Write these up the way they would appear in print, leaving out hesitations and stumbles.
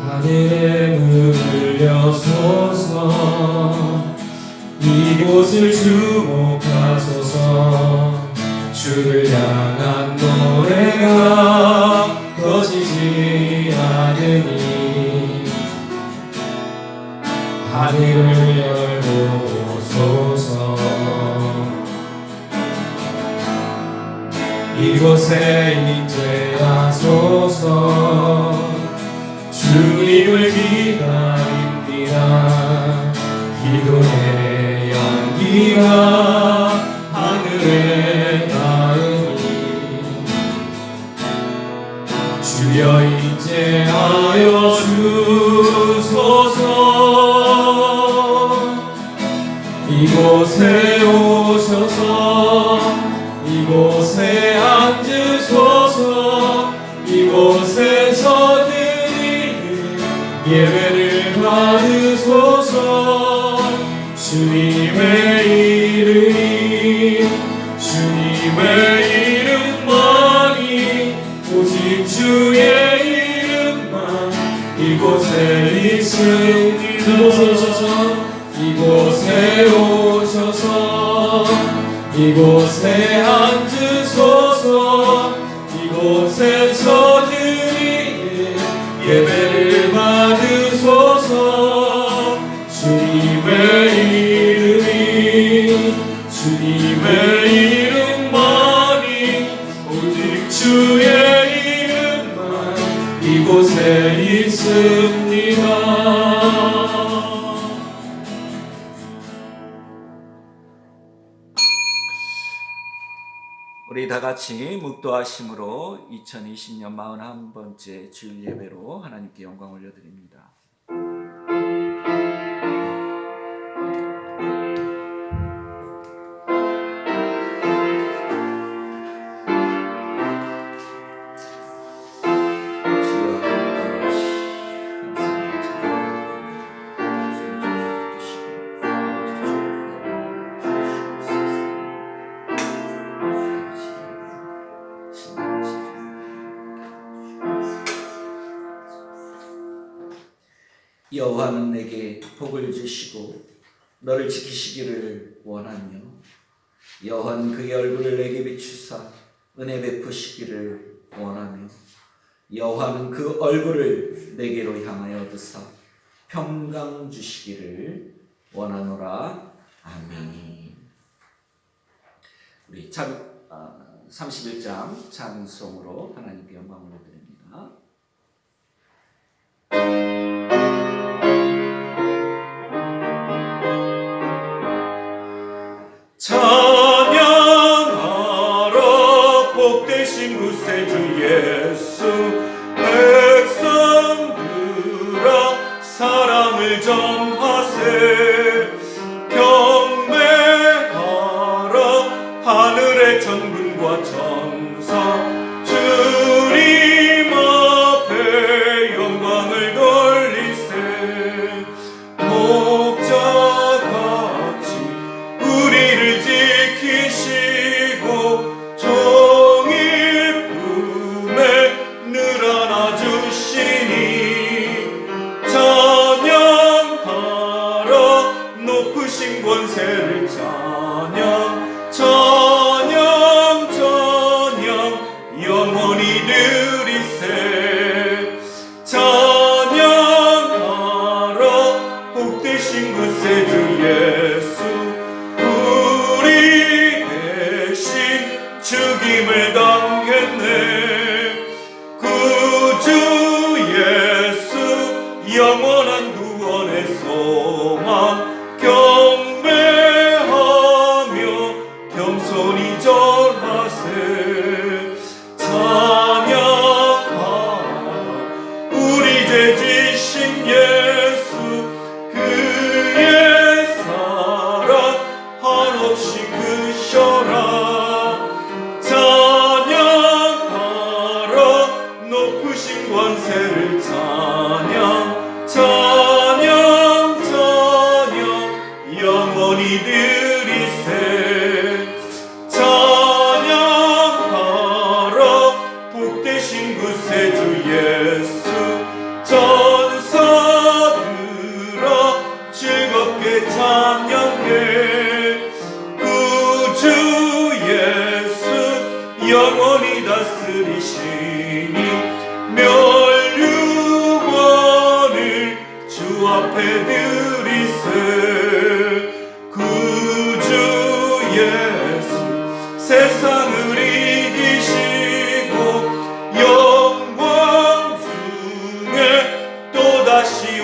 하늘의 문을 여소서. 이곳을 주목하소서. 주를 향한 노래가 꺼지지 않으니 하늘을 열고 오소서. 이곳에 임재하소서. 주님을 기다립니다. 기도의 연기가 하늘에 닿으니 주여 임재하여 주소서. 이곳에 오셔서 이곳에 앉으소서. 이곳에서 드리는 예배를 받으소서. 주님의 이름만이 오직 주의 이름만 이곳에 있으니 이곳에 오셔서 이곳에 앉으소서. 이곳에서 드리는 예배를 받으소서. 주님의 이름만이 오직 주의 이름만 이곳에 있습니다. 우리 다 같이 묵도하심으로 2020년 41번째 주일 예배로 하나님께 영광 올려드립니다. 여호와는 내게 복을 주시고 너를 지키시기를 원하며 여호와는 그의 얼굴을 내게 비추사 은혜 베푸시기를 원하며 여호와는 그 얼굴을 내게로 향하여 드사 평강 주시기를 원하노라. 아멘. 우리 31장 찬송으로 하나님께 영광을 드립니다. 찬양하라 복되신 구세주 예수. 백성들아 사랑을 전하세. 경배하라 하늘의 천군과 천사. 주님 앞에 영광을 돌리세. 목자같이 우리를 지키시고 종일 품에 늘 안아주시니 찬양하라 높으신 권세를 찬양. 찬양 찬양 영원히 드리세. 찬양하라 복되신 구세주 예수. 우리 대신 죽임을 당했네. 구주 예수 영원한 구원의 소망. 경배하며 겸손히 절하세. 찬양하라 우리 죄 지신 예수. 그의 사랑 한없이 크셔라. 찬양하라 높으신 권세를 찬양.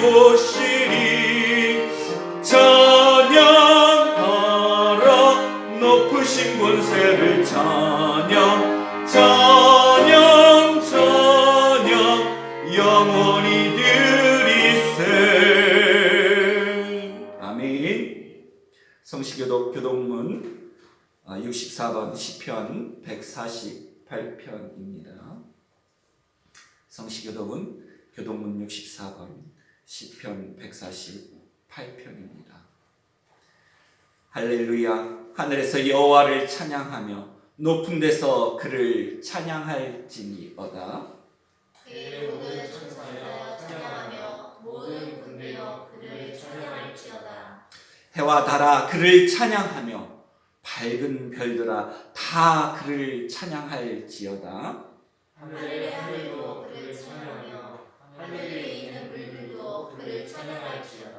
이루시리. 찬양하라 높으신 권세를 찬양 찬양 찬양 영원히 드리세. 아멘. 성시교독 교독문 64번 시편 148편입니다. 성시교독은 교독문 64번 시편 148편입니다. 할렐루야. 하늘에서 여호와를 찬양하며 높은 데서 그를 찬양할지니어다. 그의 모든 천사여 찬양하며 모든 군대여 그를 찬양할지어다. 해와 달아 그를 찬양하며 밝은 별들아 다 그를 찬양할지어다. 하늘의 하늘도 그를 찬양하며 하늘에 있는 물들도 그를 찬양할지어다.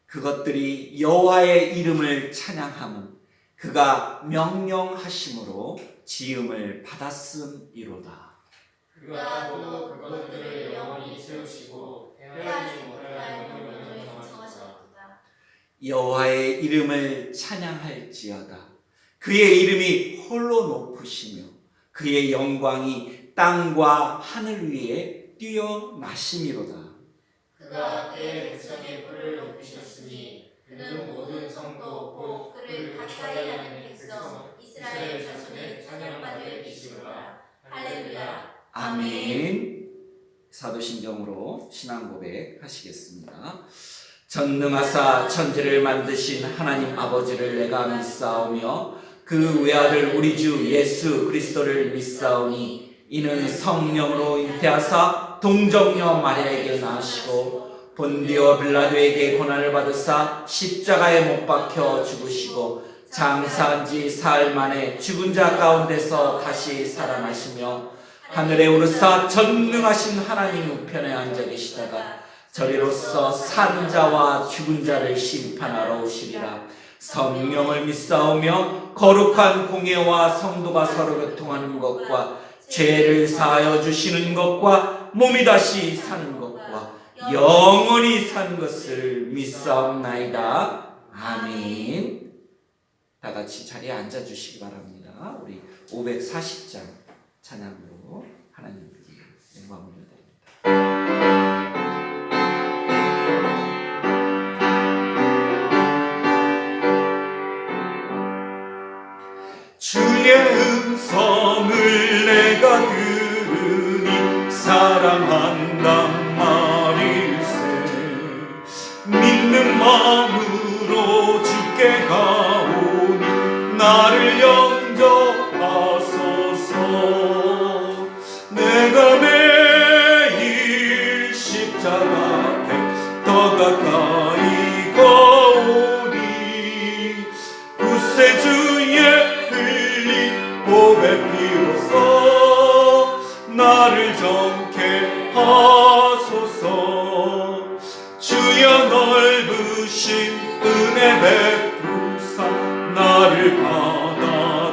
그것들이 여호와의 이름을 찬양함은 그가 명령하심으로 지음을 받았음이로다. 그가 또 그것들을 영원히 세우시고 패하지 못할 명령을 정하셨다. 여호와의 이름을 찬양할지어다. 그의 이름이 홀로 높으시며 그의 영광이 땅과 하늘 위에 뛰어나심이로다. 그가 그의 백성의 뿔을 높이셨으니 그는 모든 성도 곧 그를 가까이 하는 백성 이스라엘 자손의 찬양받을 이시로다. 할렐루야. 아멘. 사도신경으로 신앙 고백 하시겠습니다. 전능하사 천지를 만드신 하나님 아버지를 내가 믿사오며 그 외아들 우리 주 예수 그리스도를 믿사오니 이는 성령으로 잉태하사 동정녀 마리아에게 나시고 본디오 빌라도에게 고난을 받으사 십자가에 못 박혀 죽으시고 장사한 지 사흘 만에 죽은 자 가운데서 다시 살아나시며 하늘에 오르사 전능하신 하나님 우편에 앉아 계시다가 저리로서 산 자와 죽은 자를 심판하러 오시리라. 성령을 믿사오며 거룩한 공예와 성도가 서로 교통하는 것과 죄를 사하여 주시는 것과 몸이 다시 사는 것과 영원히 사는 것을 믿사옵나이다. 아멘. 다 같이 자리에 앉아 주시기 바랍니다. 우리 540장 찬양으로 하나님께 영광을 드립니다. 주의 음성을 내가 들으니 사랑한단 말일세. 믿는 마음으로 주께 가오니 나를 영접하소서. 내가 매일 십자가 앞에 더 가까이 가오니 구세주의 보배 피로써 나를 정케 하소서. 주여 넓으신 은혜 베푸사 나를 받아주시고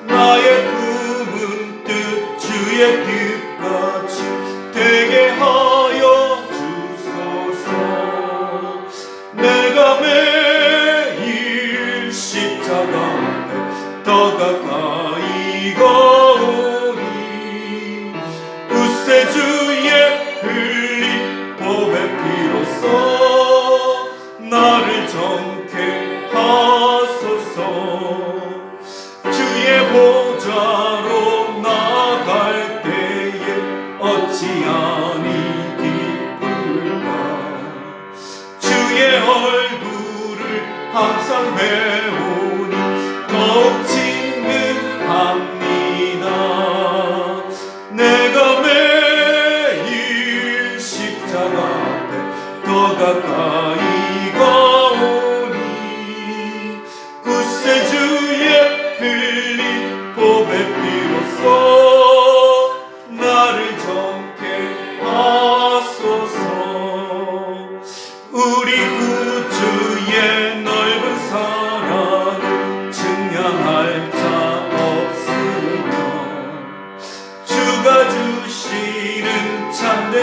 나의 품은 뜻 주의 뜻같이 되게 하여 주소서. 내가 매일 십자가 앞에 더 가까이 가오니 구세주의 흘린 보배 피로써 나를 정케 하소서. 주의 보좌로 나아갈 때에 어찌하니 기쁠까. 주의 얼굴을 항상 배우니 더욱 친근합니다. 내가 매일 십자가 앞에 더 가까이 가오니 구세주의 흘린 보배 피로써 나를 정케 하소서. 우리 구주의 넓은 사랑을 증량할 자 없으며 주가 주시는 참된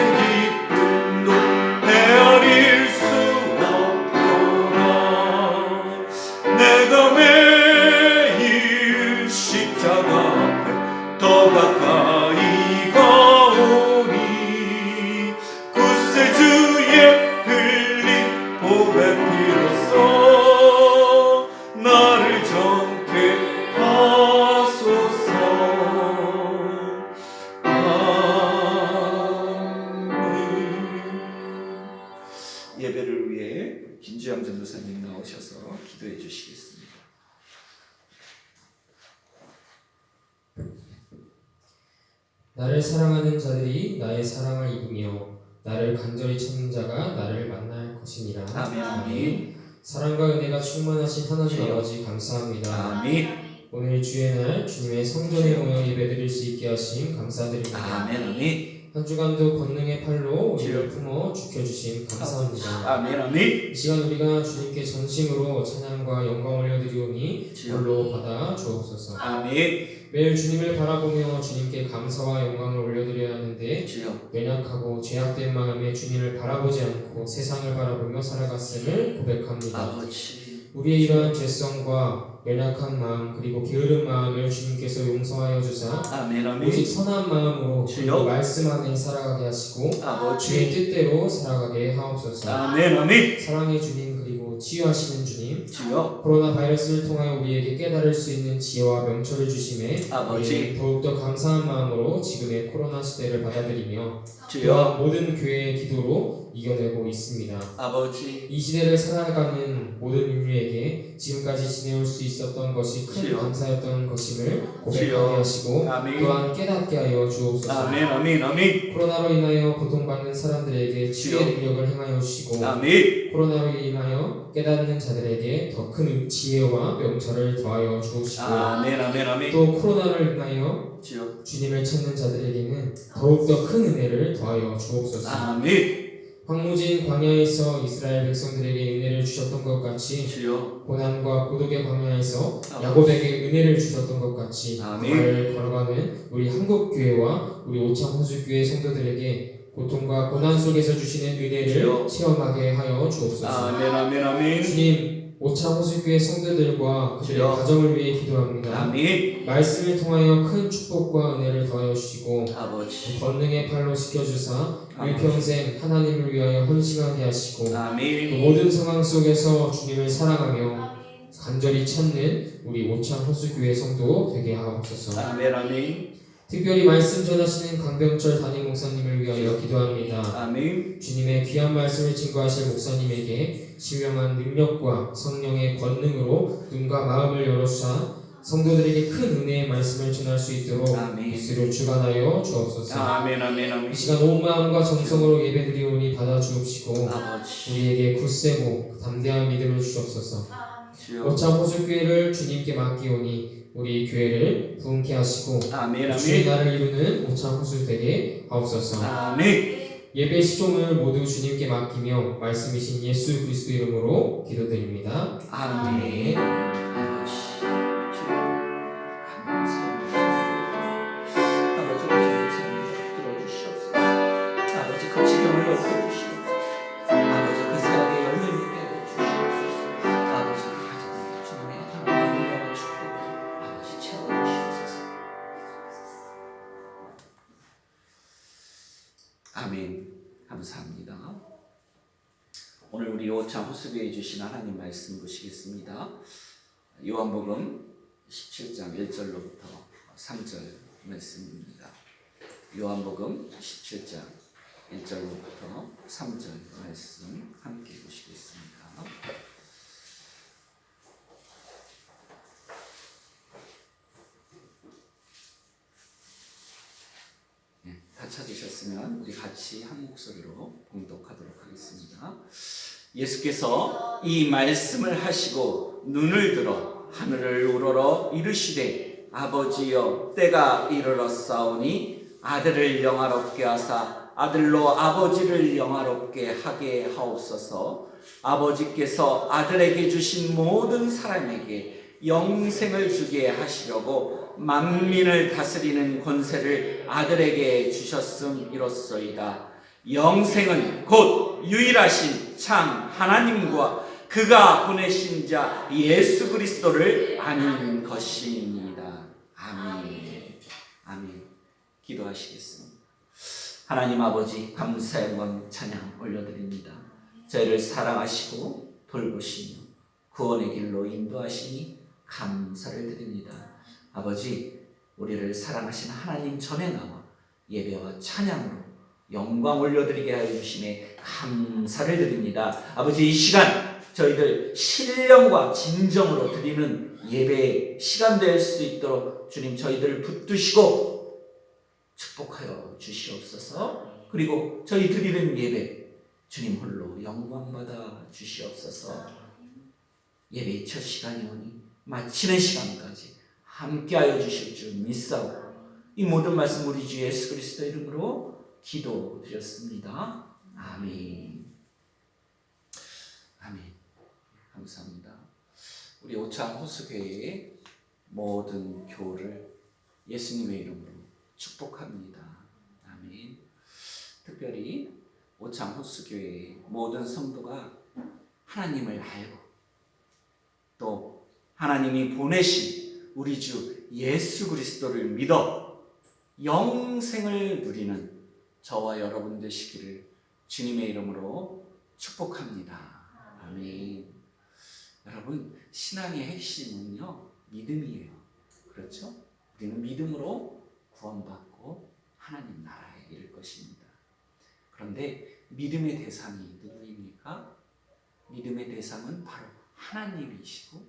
전도사님 나오셔서 기도해 주시겠습니다. 나를 사랑하는 자들이 나의 사랑을 입으며 나를 간절히 찾는 자가 나를 만날 것이니라. 아멘. 아멘. 사랑과 은혜가 충만하신 하나님 주여. 아버지 감사합니다. 아멘. 오늘 주의 날 주님의 성전에 모여 예배드릴 수 있게 하심 감사드립니다. 아멘. 아멘. 한 주간도 권능의 팔로 주여. 우리를 품어 지켜주심 감사합니다. 아멘. 아멘. 이 시간 우리가 주님께 전심으로 찬양과 영광 올려드리오니 주여. 물로 받아 주옵소서. 아멘. 매일 주님을 바라보며 주님께 감사와 영광을 올려드려야 하는데 주여. 연약하고 죄악된 마음에 주님을 바라보지 않고 세상을 바라보며 살아갔음을 고백합니다. 아버지. 우리의 이러한 죄성과 연약한 마음 그리고 게으른 마음을 주님께서 용서하여 주사 아멘. 오직 아멘. 선한 마음으로 주여. 그리고 말씀 안에 살아가게 하시고 주의 아버지. 뜻대로 살아가게 하옵소서. 아멘. 아멘. 사랑의 주님 그리고 치유하시는 주님 주여. 코로나 바이러스를 통하여 우리에게 깨달을 수 있는 지혜와 명철을 주심에 아버지. 우리는 더욱더 감사한 마음으로 지금의 코로나 시대를 받아들이며 주여. 또한 모든 교회의 기도로 이겨내고 있습니다. 아버지. 이 시대를 살아가는 모든 인류에게 지금까지 지내올 수 있었던 것이 큰 주여. 감사였던 것임을 고백하게 주여. 하시고 아멘. 또한 깨닫게 하여 주옵소서. 아멘. 아멘. 아멘. 코로나로 인하여 고통받는 사람들에게 치유의 주여. 능력을 행하여 주시고 아멘. 코로나로 인하여 깨닫는 자들에게 더 큰 지혜와 명철을 더하여 주옵시고 아멘. 아멘. 아멘. 또 코로나를 인하여 주여. 주님을 찾는 자들에게는 더욱더 큰 은혜를 더하여 주옵소서. 아멘. 황무진 광야에서 이스라엘 백성들에게 은혜를 주셨던 것 같이 주여. 고난과 고독의 광야에서 아멘. 야곱에게 은혜를 주셨던 것 같이 아멘. 그를 걸어가는 우리 한국교회와 우리 오창호수교회 성도들에게 고통과 고난 속에서 주시는 은혜를 주여. 체험하게 하여 주옵소서. 아멘. 아멘. 아멘. 주님, 오창호수교회 성도들과 그들의 주여. 가정을 위해 기도합니다. 아멘. 말씀을 통하여 큰 축복과 은혜를 더하여 주시고 아버지. 권능의 팔로 지켜주사 아멘. 일평생 하나님을 위하여 헌신하게 하시고 또 아멘. 모든 상황 속에서 주님을 사랑하며 간절히 찾는 우리 오창호수교회 성도 되게 하옵소서. 아멘. 아멘. 특별히 말씀 전하시는 강병철 담임 목사님을 위하여 기도합니다. 아멘. 주님의 귀한 말씀을 증거하실 목사님에게 신령한 능력과 성령의 권능으로 눈과 마음을 열어주사 성도들에게 큰 은혜의 말씀을 전할 수 있도록 아멘. 입술을 주관하여 주옵소서. 아멘. 아멘. 아멘. 이 시간 온 마음과 정성으로 예배드리오니 받아 주옵시고 아버지. 우리에게 굳세고 담대한 믿음을 주옵소서. 주여. 오창호수교회를 주님께 맡기오니 우리 교회를 부흥케 하시고 아멘. 주의 아멘. 나를 이루는 오창호수 되게 하옵소서. 아멘. 예배 시종을 모두 주님께 맡기며 말씀이신 예수 그리스도 이름으로 기도드립니다. 아멘. 아버지. 주여. 감사합니다. 아버지 감사합니다. 들어주시옵소서. 아버지 그 지경을 열어주시옵소서. 아버지 그 사역의 열매를 내려주시옵소서. 아버지 그 가정에 주님의 하나님의 영원한 축복을 아버지 채워주시옵소서. 아멘. 감사합니다. 오늘 우리 오창 호수교에 주신 하나님 말씀 보시겠습니다. 요한복음 17장 1절로부터 3절 말씀입니다. 요한복음 17장 1절로부터 3절 말씀 함께 보시겠습니다. 다 찾으셨으면 우리 같이 한 목소리로 봉독하도록 하겠습니다. 예수께서 이 말씀을 하시고 눈을 들어 하늘을 우러러 이르시되 아버지여 때가 이르렀사오니 아들을 영화롭게 하사 아들로 아버지를 영화롭게 하게 하옵소서. 아버지께서 아들에게 주신 모든 사람에게 영생을 주게 하시려고 만민을 다스리는 권세를 아들에게 주셨음이로소이다. 영생은 곧 유일하신 참 하나님과 그가 보내신 자 예수 그리스도를 아는 것입니다. 아멘. 아멘. 기도하시겠습니다. 하나님 아버지 감사 영광 찬양 올려드립니다. 저희를 사랑하시고 돌보시며 구원의 길로 인도하시니 감사를 드립니다. 아버지 우리를 사랑하신 하나님 전에 나와 예배와 찬양으로 영광 올려드리게 하여 주심에 감사를 드립니다. 아버지 이 시간 저희들 신령과 진정으로 드리는 예배의 시간 될 수 있도록 주님 저희들을 붙드시고 축복하여 주시옵소서. 그리고 저희 드리는 예배 주님 홀로 영광받아 주시옵소서. 예배의 첫 시간이 오니 마치는 시간까지 함께하여 주실 줄 믿사오고 이 모든 말씀 우리 주 예수 그리스도 이름으로 기도드렸습니다. 아멘. 아멘. 감사합니다. 우리 오창 호수교회의 모든 교우를 예수님의 이름으로 축복합니다. 아멘. 특별히 오창 호수교회의 모든 성도가 하나님을 알고 또 하나님이 보내신 우리 주 예수 그리스도를 믿어 영생을 누리는 저와 여러분 되시기를 주님의 이름으로 축복합니다. 아멘. 여러분, 신앙의 핵심은요, 믿음이에요. 그렇죠? 우리는 믿음으로 구원받고 하나님 나라에 이를 것입니다. 그런데 믿음의 대상이 누구입니까? 믿음의 대상은 바로 하나님이시고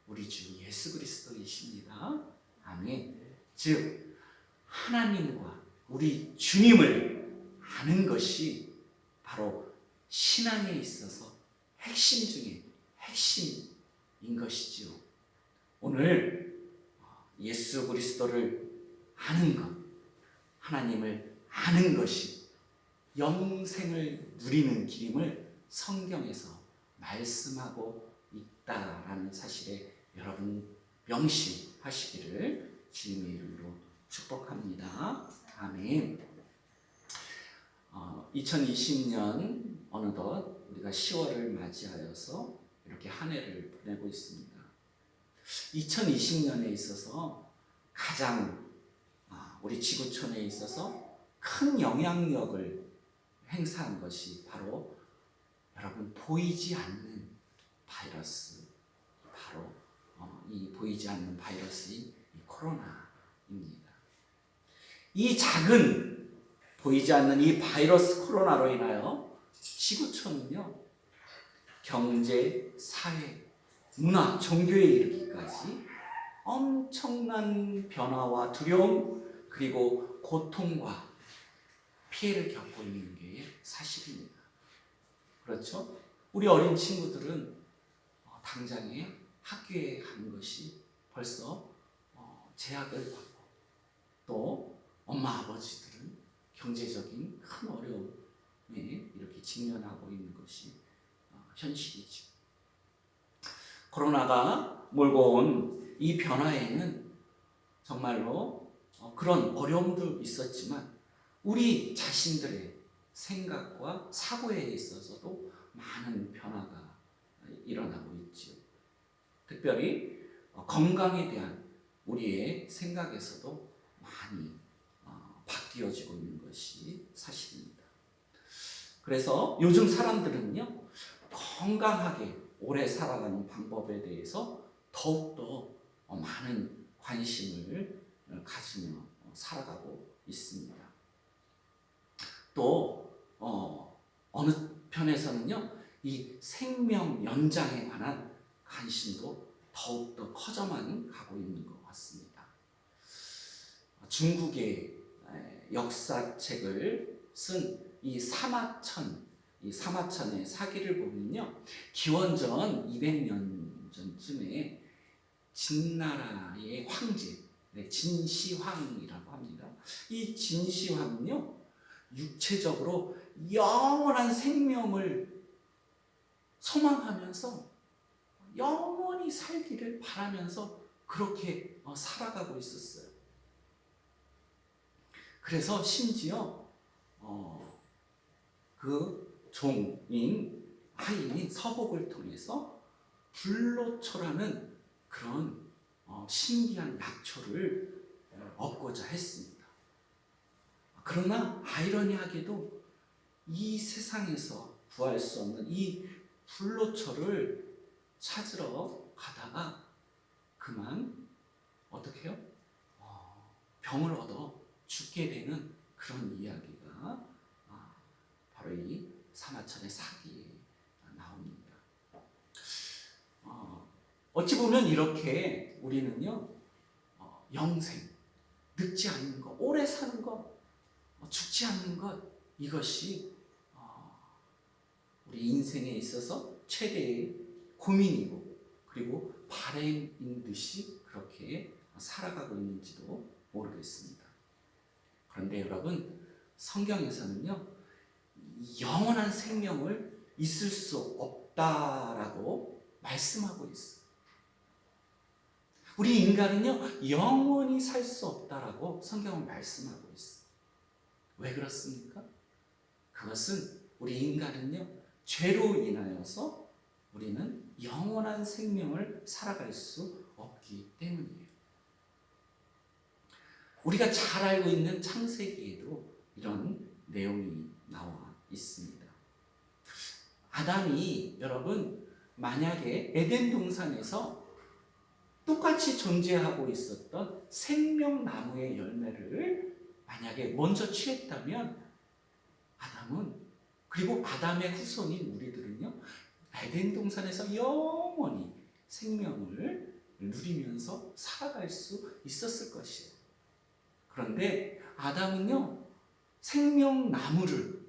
우리 주 예수 그리스도이십니다. 아멘. 즉 하나님과 우리 주님을 아는 것이 바로 신앙에 있어서 핵심 중에 핵심인 것이지요. 오늘 예수 그리스도를 아는 것, 하나님을 아는 것이 영생을 누리는 길임을 성경에서 말씀하고 있다라는 사실에 여러분 명심하시기를 주님의 이름으로 축복합니다. 아멘. 2020년 어느덧 우리가 10월을 맞이하여서 이렇게 한 해를 보내고 있습니다. 2020년에 있어서 가장 우리 지구촌에 있어서 큰 영향력을 행사한 것이 바로 여러분 보이지 않는 바이러스, 바로 이 보이지 않는 바이러스인 이 코로나입니다. 이 작은 보이지 않는 이 바이러스 코로나로 인하여 지구촌은요 경제, 사회, 문화, 종교에 이르기까지 엄청난 변화와 두려움 그리고 고통과 피해를 겪고 있는 게 사실입니다. 그렇죠? 우리 어린 친구들은 당장에 학교에 가는 것이 벌써 제약을 받고 또 엄마 아버지들은 경제적인 큰 어려움에 이렇게 직면하고 있는 것이 현실이죠. 코로나가 몰고 온 이 변화에는 정말로 그런 어려움도 있었지만 우리 자신들의 생각과 사고에 있어서도 많은 변화가 일어나고 있죠. 특별히 건강에 대한 우리의 생각에서도 많이 바뀌어지고 있는 것이 사실입니다. 그래서 요즘 사람들은요 건강하게 오래 살아가는 방법에 대해서 더욱더 많은 관심을 가지며 살아가고 있습니다. 또 어느 편에서는요 이 생명 연장에 관한 관심도 더욱더 커져만 가고 있는 것 같습니다. 중국의 역사책을 쓴 이 사마천의 사기를 보면요 기원전 200년 전쯤에 진나라의 황제 진시황이라고 합니다. 이 진시황은요 육체적으로 영원한 생명을 소망하면서 영원히 살기를 바라면서 그렇게 살아가고 있었어요. 그래서 심지어 그 종인 하인인 서복을 통해서 불로초라는 그런 신기한 약초를 얻고자 했습니다. 그러나 아이러니하게도 이 세상에서 구할 수 없는 이 불로초를 찾으러 가다가 그만 어떻게 해요? 병을 얻어 죽게 되는 그런 이야기가 바로 이 사마천의 사기에 나옵니다. 어찌 보면 이렇게 우리는요, 영생, 늙지 않는 것, 오래 사는 것, 죽지 않는 것, 이것이 우리 인생에 있어서 최대의 고민이고, 그리고 바램인 듯이 그렇게 살아가고 있는지도 모르겠습니다. 그런데 여러분, 성경에서는요, 영원한 생명을 있을 수 없다라고 말씀하고 있어요. 우리 인간은요, 영원히 살 수 없다라고 성경은 말씀하고 있어요. 왜 그렇습니까? 그것은 우리 인간은요, 죄로 인하여서 우리는 영원한 생명을 살아갈 수 없기 때문이에요. 우리가 잘 알고 있는 창세기에도 이런 내용이 나와 있습니다. 아담이 여러분, 만약에 에덴 동산에서 똑같이 존재하고 있었던 생명나무의 열매를 만약에 먼저 취했다면 아담은, 그리고 아담의 후손인 우리들은요, 에덴 동산에서 영원히 생명을 누리면서 살아갈 수 있었을 것이에요. 그런데 아담은요, 생명나무를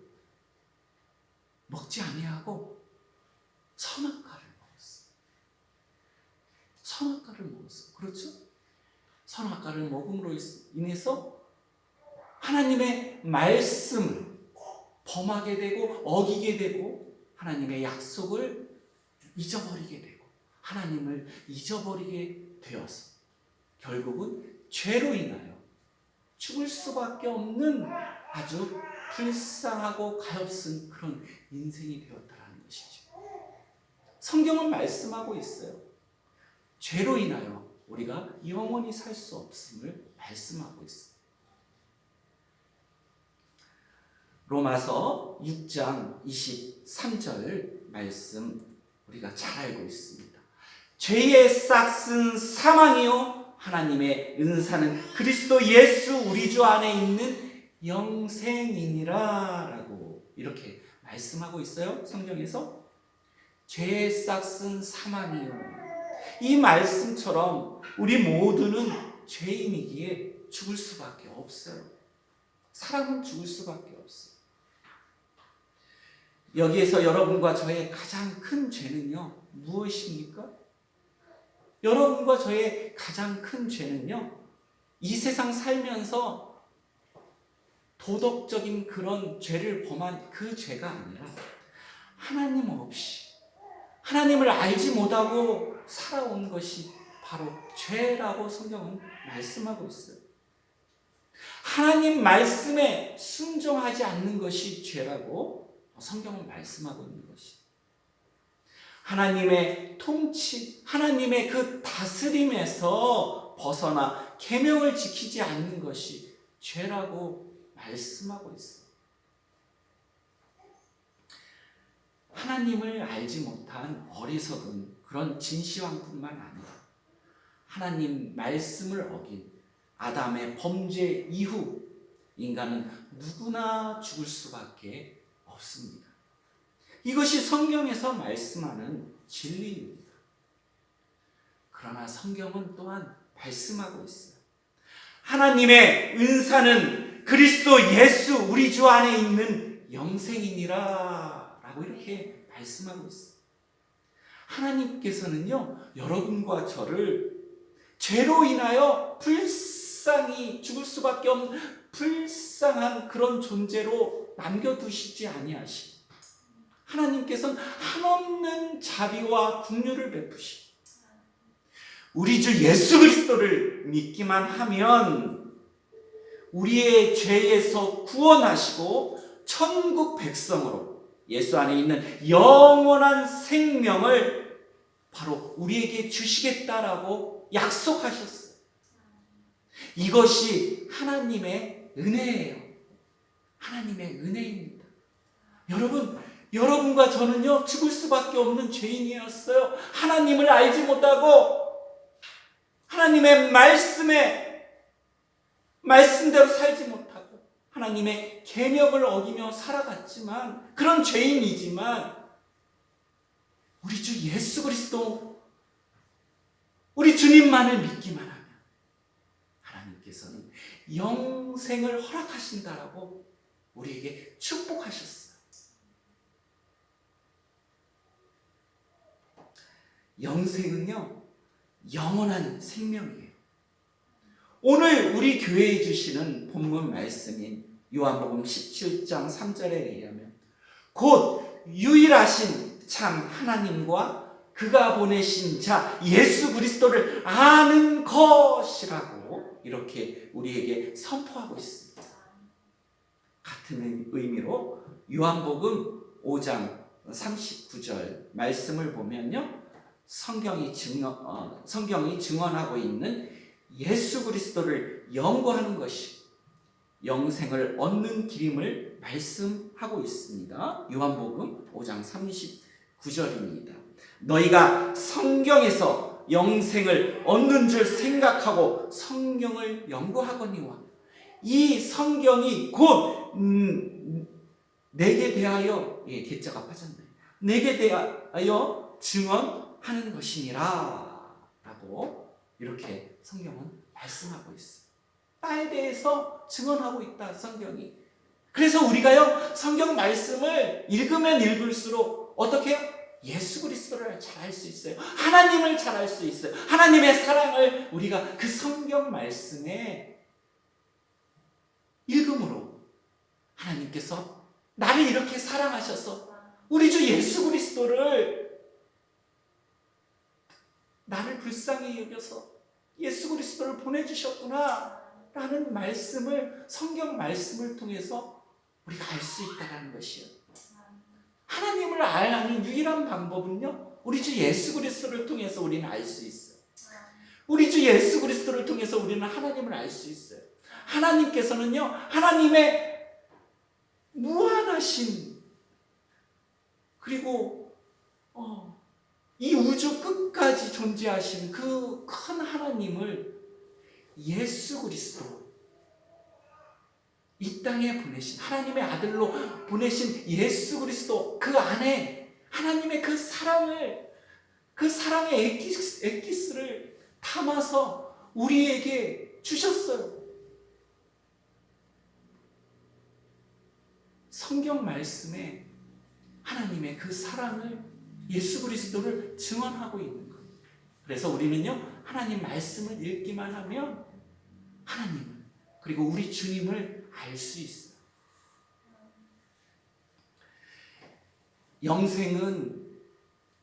먹지 아니하고 선악과를 먹었어요. 선악과를 먹었어요. 그렇죠? 선악과를 먹음으로 인해서 하나님의 말씀을 범하게 되고, 어기게 되고, 하나님의 약속을 잊어버리게 되고, 하나님을 잊어버리게 되어서 결국은 죄로 인하여 죽을 수밖에 없는 아주 불쌍하고 가엾은 그런 인생이 되었다라는 것이죠. 성경은 말씀하고 있어요. 죄로 인하여 우리가 영원히 살 수 없음을 말씀하고 있어요. 로마서 6장 23절 말씀 우리가 잘 알고 있습니다. 죄의 싹은 사망이요, 하나님의 은사는 그리스도 예수 우리 주 안에 있는 영생이니라 라고 이렇게 말씀하고 있어요. 성경에서 죄의 싹은 사망이요. 이 말씀처럼 우리 모두는 죄인이기에 죽을 수밖에 없어요. 사람은 죽을 수밖에 없어요. 여기에서 여러분과 저의 가장 큰 죄는요, 무엇입니까? 여러분과 저의 가장 큰 죄는요, 이 세상 살면서 도덕적인 그런 죄를 범한 그 죄가 아니라 하나님 없이, 하나님을 알지 못하고 살아온 것이 바로 죄라고 성경은 말씀하고 있어요. 하나님 말씀에 순종하지 않는 것이 죄라고 성경은 말씀하고 있는 것이, 하나님의 통치, 하나님의 그 다스림에서 벗어나 계명을 지키지 않는 것이 죄라고 말씀하고 있어요. 하나님을 알지 못한 어리석은 그런 진시황뿐만 아니라 하나님 말씀을 어긴 아담의 범죄 이후 인간은 누구나 죽을 수밖에 없습니다. 이것이 성경에서 말씀하는 진리입니다. 그러나 성경은 또한 말씀하고 있어요. 하나님의 은사는 그리스도 예수 우리 주 안에 있는 영생이니라 라고 이렇게 말씀하고 있어요. 하나님께서는요, 여러분과 저를 죄로 인하여 불쌍히 죽을 수밖에 없는 불쌍한 그런 존재로 남겨두시지 아니하시고, 하나님께서는 한없는 자비와 긍휼을 베푸시고, 우리 주 예수 그리스도를 믿기만 하면 우리의 죄에서 구원하시고 천국 백성으로 예수 안에 있는 영원한 생명을 바로 우리에게 주시겠다라고 약속하셨어요. 이것이 하나님의 은혜예요. 하나님의 은혜입니다. 여러분과 저는요, 죽을 수밖에 없는 죄인이었어요. 하나님을 알지 못하고 하나님의 말씀대로 살지 못하고 하나님의 계명을 어기며 살아갔지만, 그런 죄인이지만 우리 주 예수 그리스도 우리 주님만을 믿기만 하면 하나님께서는 영생을 허락하신다라고 우리에게 축복하셨어요. 영생은요, 영원한 생명이에요. 오늘 우리 교회에 주시는 본문 말씀인 요한복음 17장 3절에 의하면 곧 유일하신 참 하나님과 그가 보내신 자 예수 그리스도를 아는 것이라고 이렇게 우리에게 선포하고 있습니다. 같은 의미로 요한복음 5장 39절 말씀을 보면요, 성경이 증언하고 있는 예수 그리스도를 연구하는 것이 영생을 얻는 길임을 말씀하고 있습니다. 요한복음 5장 39절입니다. 너희가 성경에서 영생을 얻는 줄 생각하고 성경을 연구하거니와 이 성경이 곧 내게 대하여 개자가 빠졌네. 내게 대하여 증언하는 것이니라 라고 이렇게 성경은 말씀하고 있어요. 나에 대해서 증언하고 있다, 성경이. 그래서 우리가요, 성경 말씀을 읽으면 읽을수록 어떻게 해요? 예수 그리스도를 잘 알 수 있어요. 하나님을 잘 알 수 있어요. 하나님의 사랑을 우리가 그 성경 말씀에 읽음으로 하나님께서 나를 이렇게 사랑하셔서 우리 주 예수 그리스도를 나를 불쌍히 여겨서 예수 그리스도를 보내주셨구나 라는 말씀을, 성경 말씀을 통해서 우리가 알 수 있다는 것이요. 하나님을 아는 유일한 방법은요, 우리 주 예수 그리스도를 통해서 우리는 알 수 있어요. 우리 주 예수 그리스도를 통해서 우리는 하나님을 알 수 있어요. 하나님께서는요, 하나님의 무한하신, 그리고 이 우주 끝까지 존재하신 그 큰 하나님을 예수 그리스도, 이 땅에 보내신 하나님의 아들로 보내신 예수 그리스도, 그 안에 하나님의 그 사랑을, 그 사랑의 엑기스를 담아서 우리에게 주셨어요. 성경 말씀에 하나님의 그 사랑을, 예수 그리스도를 증언하고 있는 거예요. 그래서 우리는요, 하나님 말씀을 읽기만 하면 하나님을, 그리고 우리 주님을 알 수 있어요. 영생은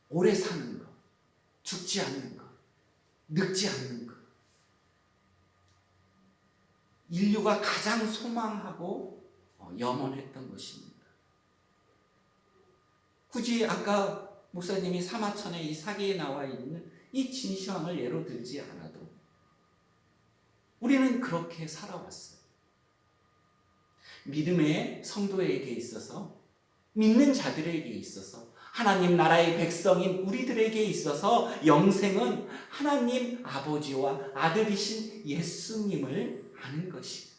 오래 사는 것, 죽지 않는 것, 늙지 않는 것. 인류가 가장 소망하고 염원했던 것입니다. 굳이 아까 목사님이 사마천의 이 사기에 나와 있는 이 진시황을 예로 들지 않아도 우리는 그렇게 살아왔어요. 믿음의 성도에게 있어서, 믿는 자들에게 있어서, 하나님 나라의 백성인 우리들에게 있어서 영생은 하나님 아버지와 아들이신 예수님을 아는 것이에요.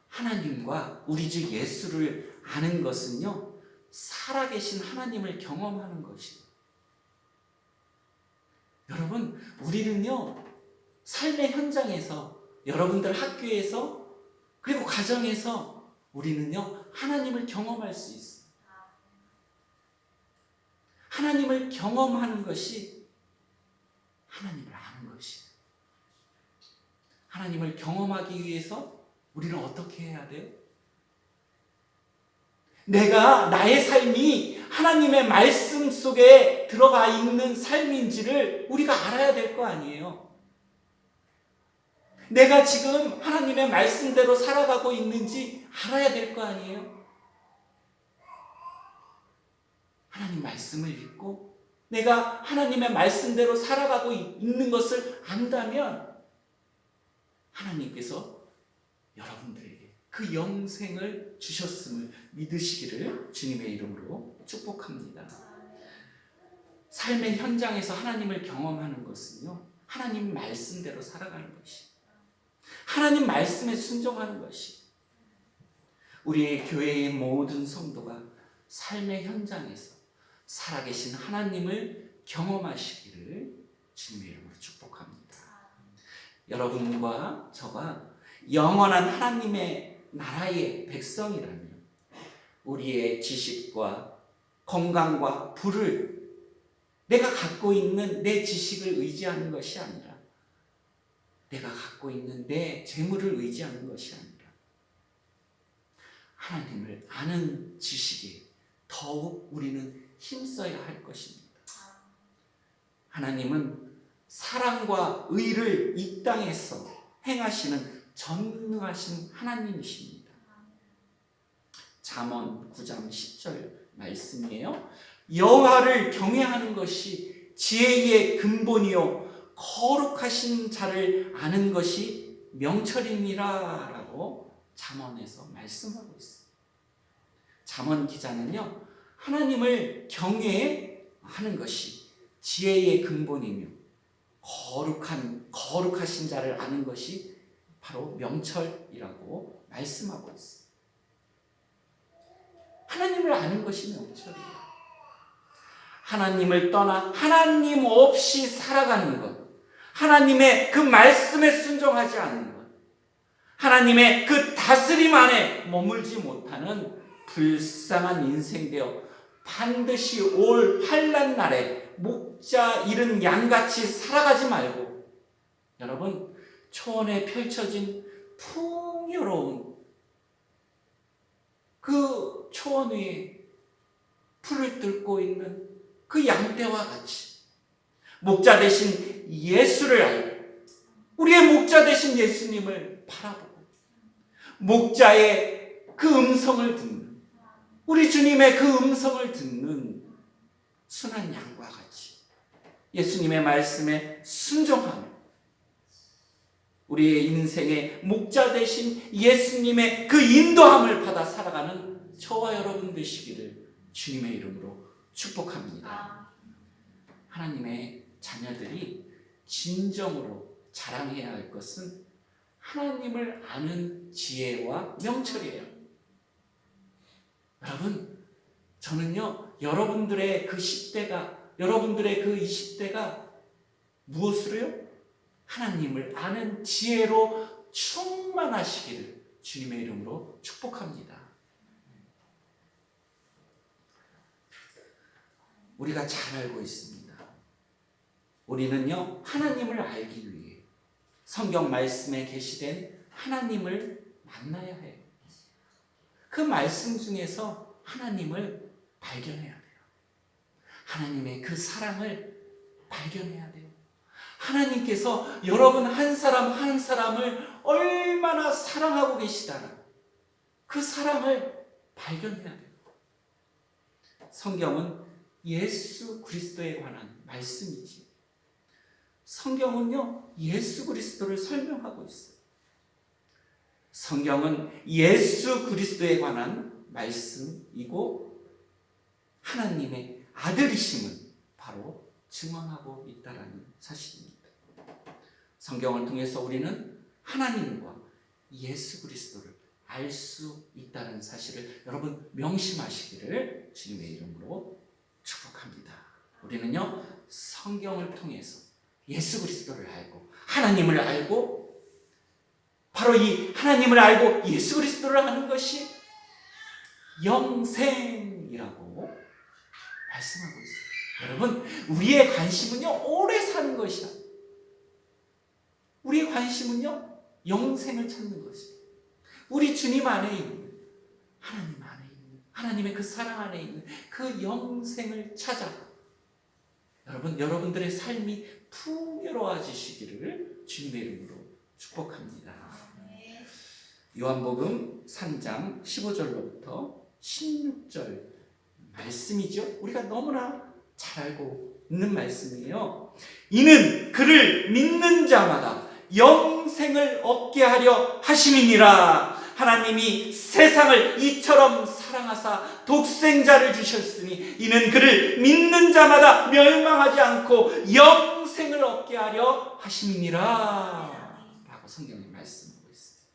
하나님과 우리 주 예수를 아는 것은요, 살아계신 하나님을 경험하는 것이에요. 여러분, 우리는요, 삶의 현장에서, 여러분들 학교에서, 그리고 가정에서 우리는요, 하나님을 경험할 수 있어요. 하나님을 경험하는 것이 하나님을 아는 것이에요. 하나님을 경험하기 위해서 우리는 어떻게 해야 돼요? 내가, 나의 삶이 하나님의 말씀 속에 들어가 있는 삶인지를 우리가 알아야 될 거 아니에요. 내가 지금 하나님의 말씀대로 살아가고 있는지 알아야 될 거 아니에요. 하나님 말씀을 읽고 내가 하나님의 말씀대로 살아가고 있는 것을 안다면 하나님께서 여러분들에게 그 영생을 주셨음을 믿으시기를 주님의 이름으로 축복합니다. 삶의 현장에서 하나님을 경험하는 것은요, 하나님 말씀대로 살아가는 것이, 하나님 말씀에 순종하는 것이, 우리의 교회의 모든 성도가 삶의 현장에서 살아계신 하나님을 경험하시기를 주님의 이름으로 축복합니다. 여러분과 저가 영원한 하나님의 나라의 백성이라면 우리의 지식과 건강과 부를 내가 갖고 있는 내 지식을 의지하는 것이 아니라 내가 갖고 있는 내 재물을 의지하는 것이 아니라 하나님을 아는 지식에 더욱 우리는 힘써야 할 것입니다. 하나님은 사랑과 의를 이 땅에서 행하시는 전능하신 하나님이십니다. 잠언 9장 10절 말씀이에요. 여호와를 경외하는 것이 지혜의 근본이요 거룩하신 자를 아는 것이 명철이니라 라고 잠언에서 말씀하고 있습니다. 잠언 기자는요, 하나님을 경외하는 것이 지혜의 근본이며 거룩하신 자를 아는 것이 바로 명철이라고 말씀하고 있습니다. 하나님을 아는 것이 명철이에요. 하나님을 떠나 하나님 없이 살아가는 것, 하나님의 그 말씀에 순종하지 않는 것, 하나님의 그 다스림 안에 머물지 못하는 불쌍한 인생 되어 반드시 올 환난 날에 목자 잃은 양같이 살아가지 말고 여러분 초원에 펼쳐진 풍요로운 그 초원 위에 풀을 뜯고 있는 그 양떼와 같이 목자 되신 예수를 알고 우리의 목자 되신 예수님을 바라보고 목자의 그 음성을 듣는 우리 주님의 그 음성을 듣는 순한 양과 같이 예수님의 말씀에 순종하며 우리의 인생의 목자 되신 예수님의 그 인도함을 받아 살아가는 저와 여러분 되시기를 주님의 이름으로 축복합니다. 하나님의 자녀들이 진정으로 자랑해야 할 것은 하나님을 아는 지혜와 명철이에요. 여러분, 저는요, 여러분들의 그 10대가, 여러분들의 그 20대가 무엇으로요? 하나님을 아는 지혜로 충만하시기를 주님의 이름으로 축복합니다. 우리가 잘 알고 있습니다. 우리는요, 하나님을 알기 위해 성경 말씀에 계시된 하나님을 만나야 해요. 그 말씀 중에서 하나님을 발견해야 돼요. 하나님의 그 사랑을 발견해야 돼요. 하나님께서 여러분 한 사람 한 사람을 얼마나 사랑하고 계시다는 그 사랑을 발견해야 돼요. 성경은 예수 그리스도에 관한 말씀이지. 성경은요, 예수 그리스도를 설명하고 있어요. 성경은 예수 그리스도에 관한 말씀이고 하나님의 아들이심을 바로 증언하고 있다는 사실입니다. 성경을 통해서 우리는 하나님과 예수 그리스도를 알 수 있다는 사실을 여러분 명심하시기를 주님의 이름으로 축복합니다. 우리는요, 성경을 통해서 예수 그리스도를 알고 하나님을 알고 바로 이 하나님을 알고 예수 그리스도를 아는 것이 영생이라고 말씀하고 있어요. 여러분, 우리의 관심은요, 오래 사는 것이야. 우리의 관심은요, 영생을 찾는 것이에요. 우리 주님 안에 있는 하나님 안에 있는 하나님의 그 사랑 안에 있는 그 영생을 찾아 여러분들의 삶이 풍요로워지시기를 주님의 이름으로 축복합니다. 요한복음 3장 15절로부터 16절 말씀이죠. 우리가 너무나 잘 알고 있는 말씀이에요. 이는 그를 믿는 자마다 영생을 얻게 하려 하심이니라. 하나님이 세상을 이처럼 사랑하사 독생자를 주셨으니 이는 그를 믿는 자마다 멸망하지 않고 영생을 얻게 하려 하심이니라 라고 성경에 말씀하고 있습니다.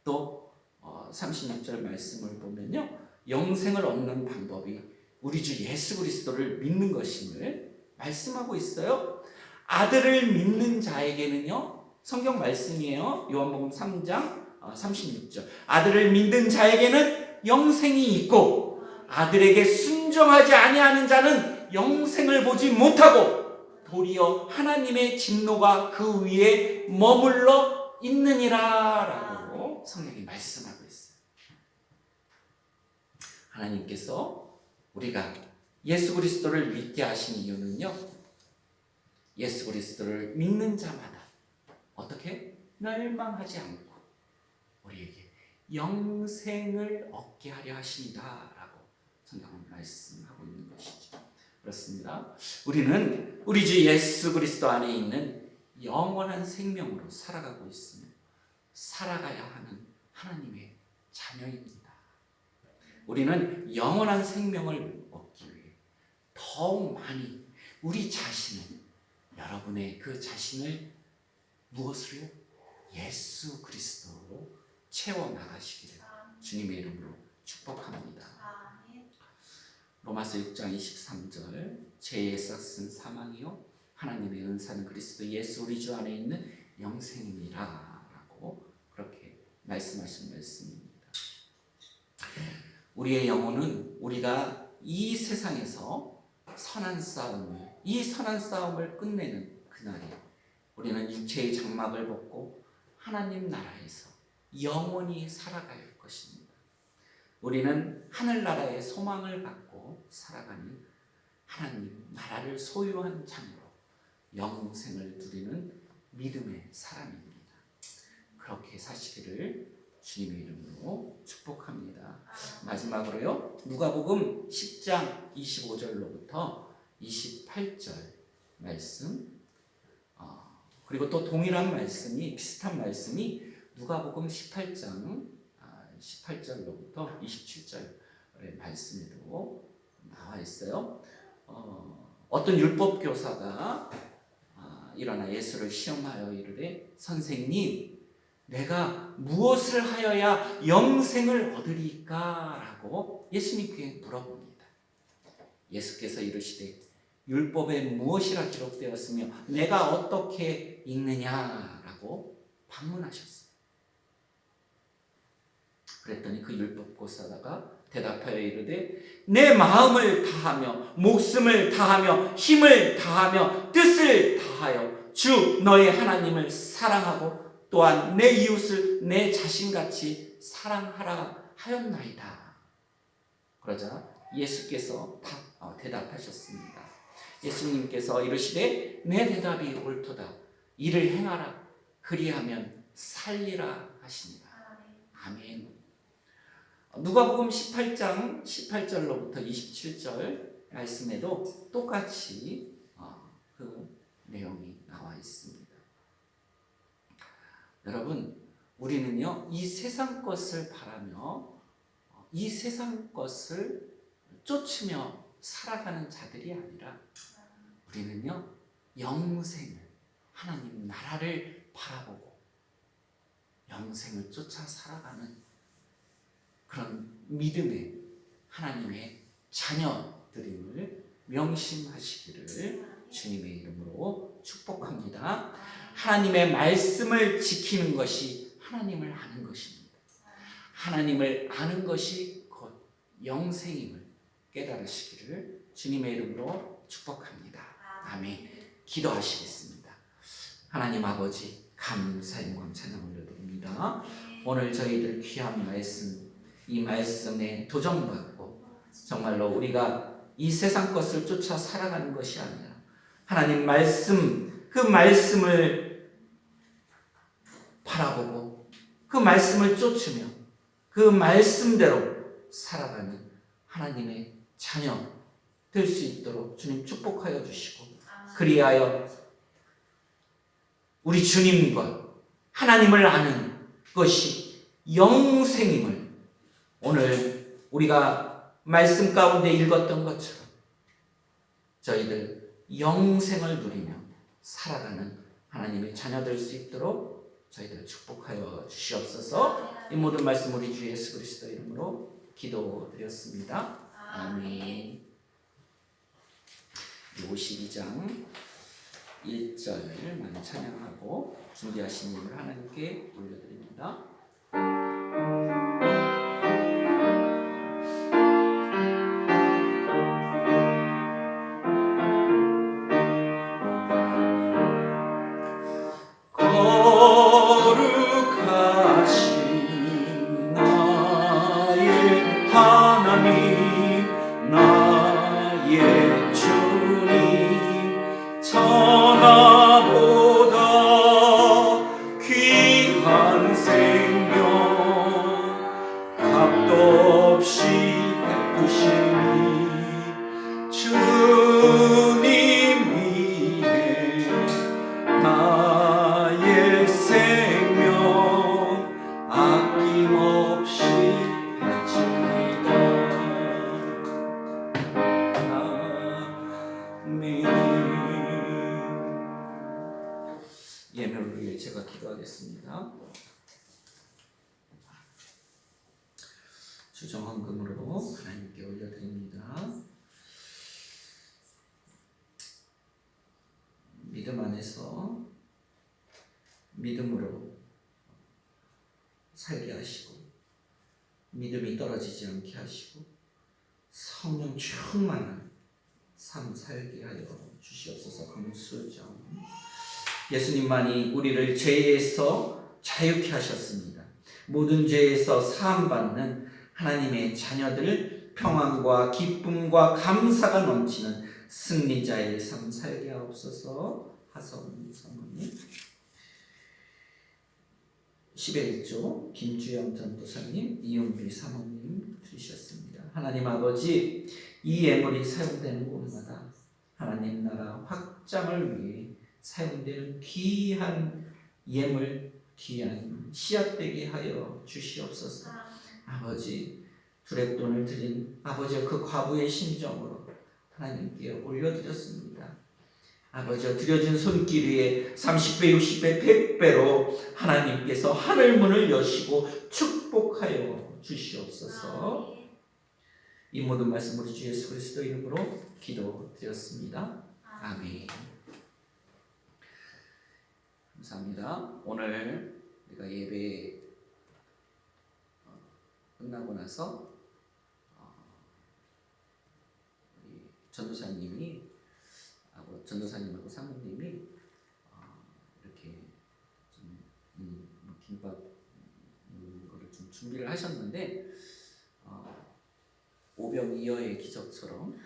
또 36절 말씀을 보면요, 영생을 얻는 방법이 우리 주 예수 그리스도를 믿는 것임을 말씀하고 있어요. 아들을 믿는 자에게는요, 성경 말씀이에요. 요한복음 3장 36절. 아들을 믿는 자에게는 영생이 있고 아들에게 순종하지 아니하는 자는 영생을 보지 못하고 도리어 하나님의 진노가 그 위에 머물러 있느니라 라고 성경이 말씀하고 있어요. 하나님께서 우리가 예수 그리스도를 믿게 하신 이유는요, 예수 그리스도를 믿는 자마다 어떻게? 멸망하지 않고 우리에게 영생을 얻게 하려 하십니다 라고 성경은 말씀하고 있는 것이죠. 그렇습니다. 우리는 우리 주 예수 그리스도 안에 있는 영원한 생명으로 살아가고 있으며 살아가야 하는 하나님의 자녀입니다. 우리는 영원한 생명을 얻기 위해 더욱 많이 우리 자신을, 여러분의 그 자신을 무엇으로요? 예수 그리스도로 채워나가시기를 주님의 이름으로 축복합니다. 로마서 6장 23절 죄의 싹은 사망이요 하나님의 은사는 그리스도 예수 우리 주 안에 있는 영생이니라 라고 그렇게 말씀하신 말씀입니다. 우리의 영혼은 우리가 이 세상에서 이 선한 싸움을 끝내는 그날에 우리는 육체의 장막을 벗고 하나님 나라에서 영원히 살아갈 것입니다. 우리는 하늘나라의 소망을 갖고 살아가는 하나님 나라를 소유한 자녀로 영생을 누리는 믿음의 사람입니다. 그렇게 사시기를 주님의 이름으로 축복합니다. 마지막으로요, 누가복음 10장 25절로부터 28절 말씀, 그리고 또 동일한 말씀이, 비슷한 말씀이 누가복음 18장 18절로부터 27절의 말씀에도 나와 있어요. 어떤 율법 교사가 일어나 예수를 시험하여 이르되, 선생님, 내가 무엇을 하여야 영생을 얻으리까? 라고 예수님께 물어봅니다. 예수께서 이르시되, 율법에 무엇이라 기록되었으며 내가 어떻게 읽느냐라고 반문하셨어요. 그랬더니 그 율법 교사가 대답하여 이르되, 내 마음을 다하며 목숨을 다하며 힘을 다하며 뜻을 다하여 주 너의 하나님을 사랑하고 또한 내 이웃을 내 자신같이 사랑하라 하였나이다. 그러자 예수께서 대답하셨습니다. 예수님께서 이르시되, 내 대답이 옳도다. 이를 행하라. 그리하면 살리라 하시니라. 아멘. 누가복음 18장 18절로부터 27절 말씀에도 똑같이 그 내용이 나와 있습니다. 여러분, 우리는요, 이 세상 것을 바라며 이 세상 것을 쫓으며 살아가는 자들이 아니라 우리는요, 영생을, 하나님 나라를 바라보고 영생을 쫓아 살아가는 그런 믿음의 하나님의 자녀들임을 명심하시기를 주님의 이름으로 축복합니다. 하나님의 말씀을 지키는 것이 하나님을 아는 것입니다. 하나님을 아는 것이 곧 영생임을 깨달으시기를 주님의 이름으로 축복합니다. 아멘. 기도하시겠습니다. 하나님 아버지, 감사 영광 찬양 올려드립니다. 오늘 저희들 귀한 말씀, 이 말씀에 도전받고 정말로 우리가 이 세상 것을 쫓아 살아가는 것이 아니라 하나님 말씀, 그 말씀을 바라보고 그 말씀을 쫓으며 그 말씀대로 살아가는 하나님의 자녀 될 수 있도록 주님 축복하여 주시고, 그리하여 우리 주님과 하나님을 아는 것이 영생임을 오늘 우리가 말씀 가운데 읽었던 것처럼 저희들 영생을 누리며 살아가는 하나님의 자녀 될 수 있도록 저희들 축복하여 주시옵소서. 이 모든 말씀 우리 주 예수 그리스도 이름으로 기도드렸습니다. 아멘. 52장 1절만 찬양하고 준비하신 힘을 하나님께 올려드립니다. 거룩하신 나의 하나님 나의 주님 천하보다 귀한 생명 값도 없이 베푸시니 주님 위에 나의 생명 아낌없이 바칩니다. 아멘. 예배를 위해 제가 기도하겠습니다. 주정헌금으로 하나님께 올려드립니다. 믿음 안에서 믿음으로 살게 하시고 믿음이 떨어지지 않게 하시고 성령 충만한 삶 살게 하여 주시옵소서. 감수정. 예수님만이 우리를 죄에서 자유케 하셨습니다. 모든 죄에서 사함받는 하나님의 자녀들 평안과 기쁨과 감사가 넘치는 승리자의 삶 살게 하옵소서. 하성 사모님, 11조 김주영 전도사님, 이용비 사모님 드리셨습니다. 하나님 아버지, 이 예물이 사용되는 곳마다 하나님 나라 확장을 위해 사용되는 귀한 예물, 귀한 씨앗되게 하여 주시옵소서. 아버지, 두렙돈을 드린 아버지 그 과부의 심정으로 하나님께 올려드렸습니다. 아버지, 드려진 손길 위에 30배, 60배, 100배로 하나님께서 하늘문을 여시고 축복하여 주시옵소서. 이 모든 말씀 우리 주 예수 그리스도 이름으로 기도드렸습니다. 아멘. 감사합니다. 오늘 우리가 예배 끝나고 나서 우리 전도사님하고 사모님이 이렇게 좀 김밥 거를 좀 준비를 하셨는데 오병이어의 기적처럼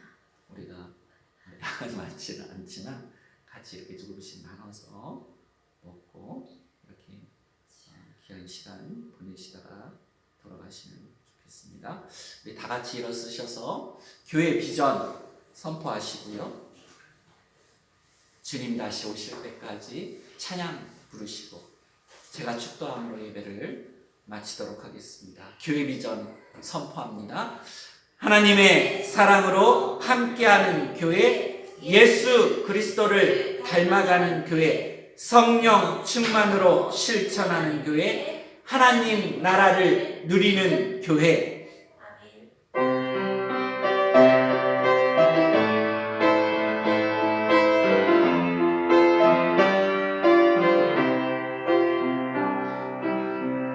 우리가 양은 많지는 않지만 같이 이렇게 조금씩 나눠서 먹고 이렇게 귀한 시간 보내시다가 돌아가시면 좋겠습니다. 우리 다 같이 일어서셔서 교회 비전 선포하시고요. 주님 다시 오실 때까지 찬양 부르시고 제가 축도함으로 예배를 마치도록 하겠습니다. 교회 비전 선포합니다. 하나님의 사랑으로 함께하는 교회, 예수 그리스도를 닮아가는 교회, 성령 충만으로 실천하는 교회, 하나님 나라를 누리는 교회.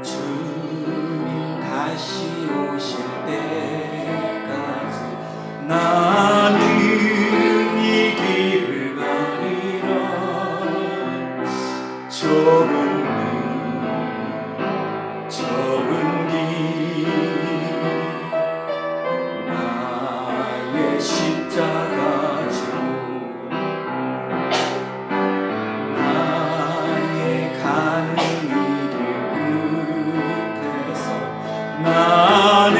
주님 다시 오실 때까지 나는 이 길을 가리라. 좁은 길 나의 십자가 지고 나의 가는 이 길 끝에서 나는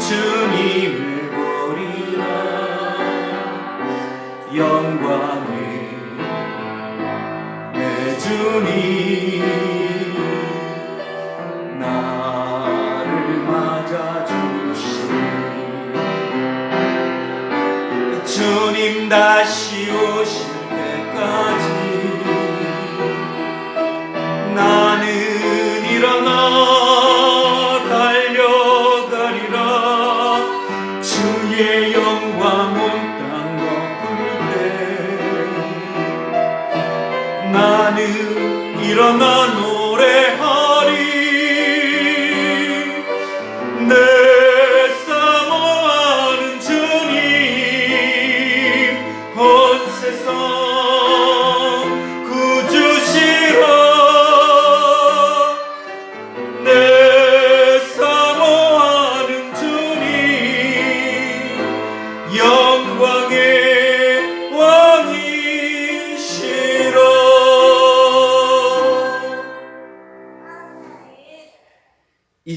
주님을 보리라. 영광의 내 주님 나를 맞아주시니 주님 다시 오실 때까지 나는 일어나 달려가리라.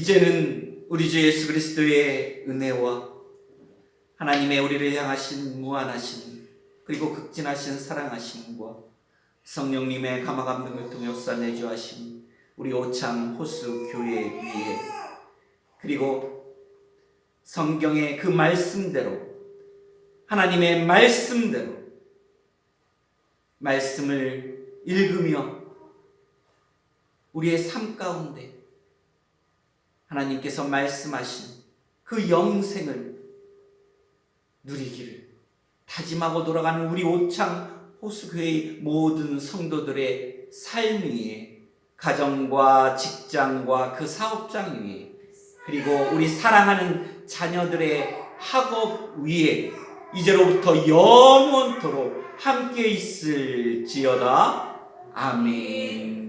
이제는 우리 주 예수 그리스도의 은혜와 하나님의 우리를 향하신 무한하신 그리고 극진하신 사랑하심과 성령님의 감화감동을 통해 역사 내주하신 우리 오창 호수 교회 위에 그리고 성경의 그 말씀대로 하나님의 말씀대로 말씀을 읽으며 우리의 삶 가운데 하나님께서 말씀하신 그 영생을 누리기를 다짐하고 돌아가는 우리 오창 호수교회의 모든 성도들의 삶 위에 가정과 직장과 그 사업장 위에 그리고 우리 사랑하는 자녀들의 학업 위에 이제로부터 영원토록 함께 있을지어다. 아멘.